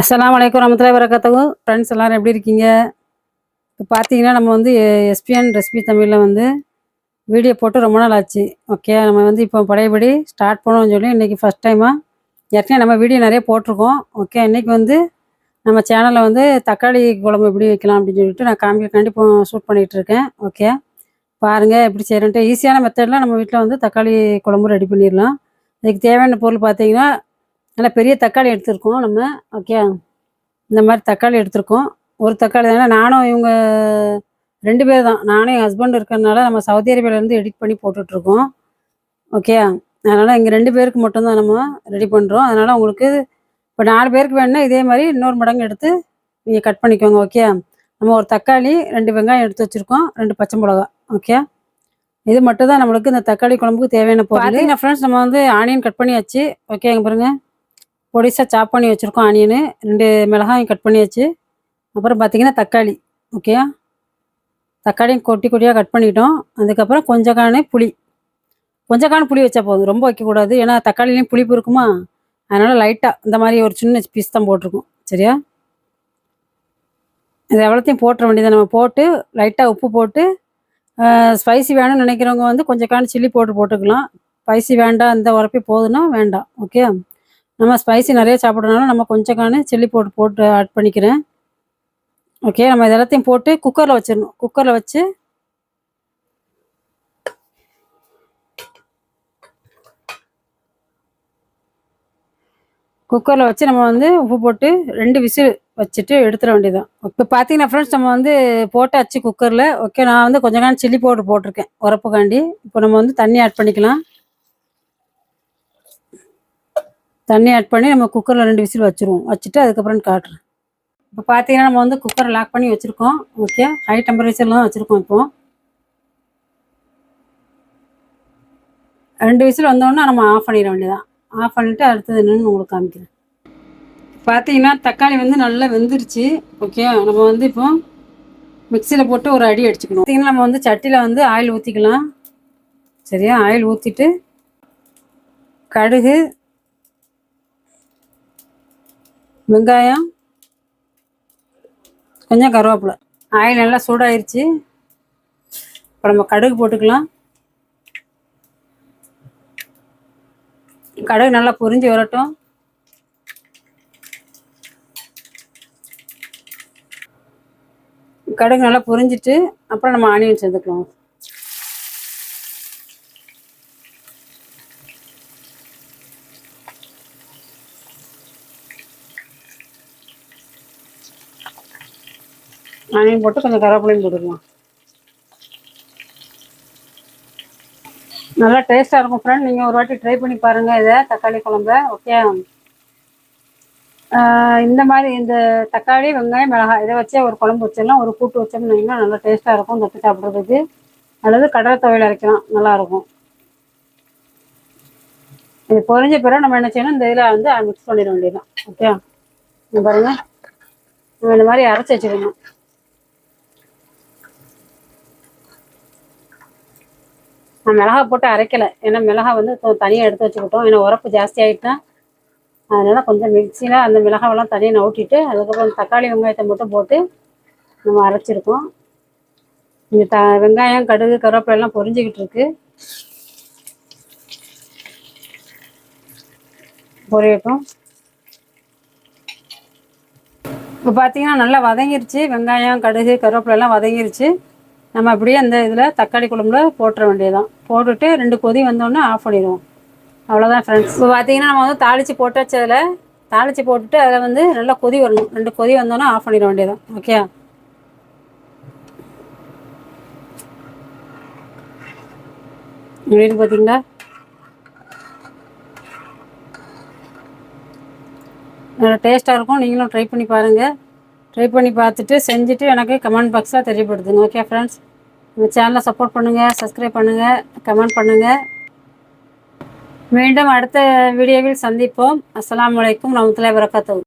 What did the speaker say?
அஸ்ஸலாமு அலைக்கும் வரஹ்மத்துல்லாஹி வபரகாத்துஹு. ஃப்ரெண்ட்ஸ் எல்லோரும் எப்படி இருக்கீங்க? இப்போ பார்த்தீங்கன்னா நம்ம வந்து எஸ்பிஎன் ரெசிபி தமிழில் வந்து வீடியோ போட்டு ரொம்ப நாள் ஆச்சு. ஓகே, நம்ம வந்து இப்போ பழையபடி ஸ்டார்ட் பண்ணோம்னு சொல்லி இன்றைக்கி ஃபஸ்ட் டைமாக ஏற்கனவே நம்ம வீடியோ நிறைய போட்டிருக்கோம். ஓகே, இன்றைக்கி வந்து நம்ம சேனலில் வந்து தக்காளி குழம்பு எப்படி வைக்கலாம் அப்படின்னு சொல்லிட்டு நான் காமிக்கிறக்காண்டி இப்போ ஷூட் பண்ணிகிட்ருக்கேன். ஓகே, பாருங்கள் எப்படி செய்கிறேன்ட்டு. ஈஸியான மெத்தடில் நம்ம வீட்டில் வந்து தக்காளி குழம்பு ரெடி பண்ணிடலாம். இதுக்கு தேவையான பொருள் பார்த்தீங்கன்னா நல்லா பெரிய தக்காளி எடுத்துருக்கோம் நம்ம. ஓகே, இந்த மாதிரி தக்காளி எடுத்துருக்கோம். ஒரு தக்காளி தானே, நானும் இவங்க 2 பேர் தான். நானும் என் ஹஸ்பண்ட் இருக்கிறதுனால நம்ம சவுதி அரேபியாவிலேருந்து எடிட் பண்ணி போட்டுட்ருக்கோம். ஓகே, அதனால் இங்கே 2 பேருக்கு மட்டும்தான் நம்ம ரெடி பண்ணுறோம். அதனால் உங்களுக்கு இப்போ 4 பேருக்கு வேணுன்னா இதே மாதிரி இன்னொரு மடங்கு எடுத்து நீங்கள் கட் பண்ணிக்கோங்க. ஓகே, நம்ம ஒரு தக்காளி 2 வெங்காயம் எடுத்து வச்சுருக்கோம், 2 பச்சை மிளகா. ஓகே, இது மட்டும் தான் நம்மளுக்கு இந்த தக்காளி குழம்புக்கு தேவையான பொருள். பார்த்தீங்கன்னா ஃப்ரெண்ட்ஸ், நம்ம வந்து ஆனியன் கட் பண்ணியாச்சு. ஓகே, இங்கே பாருங்கள், பொடிசாக சாப் பண்ணி வச்சுருக்கோம் ஆனியனு. 2 மிளகாயும் கட் பண்ணியாச்சு. அப்புறம் பார்த்திங்கன்னா தக்காளி. ஓகே, தக்காளியும் கொட்டியாக கட் பண்ணிட்டோம். அதுக்கப்புறம் கொஞ்சம் புளி வச்சா போதும், ரொம்ப வைக்கக்கூடாது. ஏன்னா தக்காளிலையும் புளிப்பு இருக்குமா, அதனால் லைட்டாக இந்த மாதிரி ஒரு சின்ன பீஸ் தான் போட்டிருக்கோம். சரியா, இது எவ்வளோத்தையும் போட்டுற வேண்டியதை நம்ம போட்டு லைட்டாக உப்பு போட்டு, ஸ்பைசி வேணும்னு நினைக்கிறவங்க வந்து கொஞ்சம் சில்லி போட்டுக்கலாம். ஸ்பைசி வேண்டாம், இந்த உரப்பி போதுன்னா வேண்டாம். ஓகே, நம்ம ஸ்பைசி நிறைய சாப்பிட்றதுனால நம்ம கொஞ்சம் சில்லி போட்டு ஆட் பண்ணிக்கிறேன். ஓகே, நம்ம இது எல்லாத்தையும் போட்டு குக்கரில் வச்சிடணும். குக்கரில் வச்சு நம்ம வந்து உப்பு போட்டு 2 விசில் வச்சுட்டு எடுத்துட வேண்டியதான். இப்போ பார்த்தீங்கன்னா ஃப்ரெண்ட்ஸ், நம்ம வந்து போட்டாச்சு குக்கரில். ஓகே, நான் வந்து கொஞ்சம் சில்லி பவுடர் போட்டிருக்கேன் உரப்புக்காண்டி. இப்போ நம்ம வந்து தண்ணி ஆட் பண்ணிக்கலாம். தண்ணி ஆட் பண்ணி நம்ம குக்கரில் 2 விசில் வச்சுட்டு அதுக்கப்புறம் காட்டுறேன். இப்போ பார்த்தீங்கன்னா நம்ம வந்து குக்கரை லாக் பண்ணி வச்சுருக்கோம். ஓகே, ஹை டெம்பரேச்சரில் தான் வச்சுருக்கோம். இப்போது 2 விசில் வந்தோடனே நம்ம ஆஃப் பண்ணிட வேண்டியதான். ஆஃப் பண்ணிவிட்டு அடுத்தது என்னென்னு உங்களுக்கு காமிக்கிறேன். பார்த்தீங்கன்னா தக்காளி வந்து நல்லா வெந்துருச்சு. ஓகே, நம்ம வந்து இப்போ மிக்சியில் போட்டு ஒரு அடி அடிச்சுக்கணும். பார்த்தீங்கன்னா நம்ம வந்து சட்டியில் வந்து ஆயில் ஊற்றிக்கலாம். சரியா, ஆயில் ஊற்றிட்டு கடுகு, வெங்காயம், கொஞ்சம் கருவேப்பிலை. ஆயில் நல்லா சூடாயிருச்சு. இப்போ நம்ம கடுகு போட்டுக்கலாம். கடுகு நல்லா பொரிஞ்சு வரட்டும். கடுகு நல்லா பொரிஞ்சிட்டு அப்புறம் நம்ம ஆனியன் சேர்த்துக்கலாம். ஆனியன் போட்டு கொஞ்சம் கருவேப்பிலையும் போட்டுக்கலாம். நல்லா டேஸ்ட்டாக இருக்கும் ஃப்ரெண்ட். நீங்கள் ஒரு வாட்டி ட்ரை பண்ணி பாருங்கள் இதை, தக்காளி குழம்பு. ஓகே, இந்த மாதிரி இந்த தக்காளி, வெங்காயம், மிளகாய் இதை வச்சே ஒரு குழம்பு வச்சிடலாம். ஒரு கூட்டு வச்சோம்னா நல்லா டேஸ்ட்டாக இருக்கும் தொட்டு சாப்பிட்றதுக்கு. அல்லது கடலை துவையல் அரைக்கலாம், நல்லாயிருக்கும். இது பொரிஞ்ச பிறகு நம்ம என்ன செய்யணும், இந்த இதில் வந்து மிக்ஸ் பண்ணிட வேண்டியதான். ஓகே, இது பாருங்கள், நம்ம இந்த மாதிரி அரைச்சி வச்சுக்கணும். நான் மிளகா போட்டு அரைக்கலை, ஏன்னா மிளகா வந்து தனியாக எடுத்து வச்சுக்கிட்டோம். ஏன்னா உரப்பு ஜாஸ்தி ஆகிட்டா, அதனால் கொஞ்சம் மிக்சியில் அந்த மிளகாவெல்லாம் தனியாக நவுட்டிட்டு அதுக்கப்புறம் தக்காளி வெங்காயத்தை மட்டும் போட்டு நம்ம அரைச்சிருக்கோம். இந்த வெங்காயம், கடுகு, கருவேப்பிலை எல்லாம் பொரிஞ்சிக்கிட்டு இருக்கு. பொரியட்டும். இப்போ பார்த்தீங்கன்னா நல்லா வதங்கிருச்சு. வெங்காயம், கடுகு, கருவேப்பிலை எல்லாம் வதங்கிருச்சு. நம்ம அப்படியே அந்த இதில் தக்காளி குழம்புல போட்டுற வேண்டியதான். போட்டுட்டு 2 கொதி வந்தோடனே ஆஃப் பண்ணிடுவோம். அவ்வளோதான் ஃப்ரெண்ட்ஸ். இப்போ பார்த்தீங்கன்னா நம்ம வந்து தாளித்து போட்டு வச்சதில் தாளித்து போட்டுட்டு அதில் வந்து நல்லா கொதி வரணும். 2 கொதி வந்தோடனே ஆஃப் பண்ணிட வேண்டியதான். ஓகே, வீடு பார்த்தீங்களா, நல்லா டேஸ்ட்டாக இருக்கும். நீங்களும் ட்ரை பண்ணி பாருங்கள். ட்ரை பண்ணி பார்த்துட்டு செஞ்சுட்டு எனக்கு கமெண்ட் பாக்ஸில் தெரியப்படுத்துங்க. ஓகே ஃப்ரெண்ட்ஸ், இந்த சேனலை சப்போர்ட் பண்ணுங்கள், சப்ஸ்கிரைப் பண்ணுங்கள், கமெண்ட் பண்ணுங்கள். மீண்டும் அடுத்த வீடியோவில் சந்திப்போம். அஸ்ஸலாமு அலைக்கும் வரஹ்மத்துல்லாஹி வபரகாத்துஹு.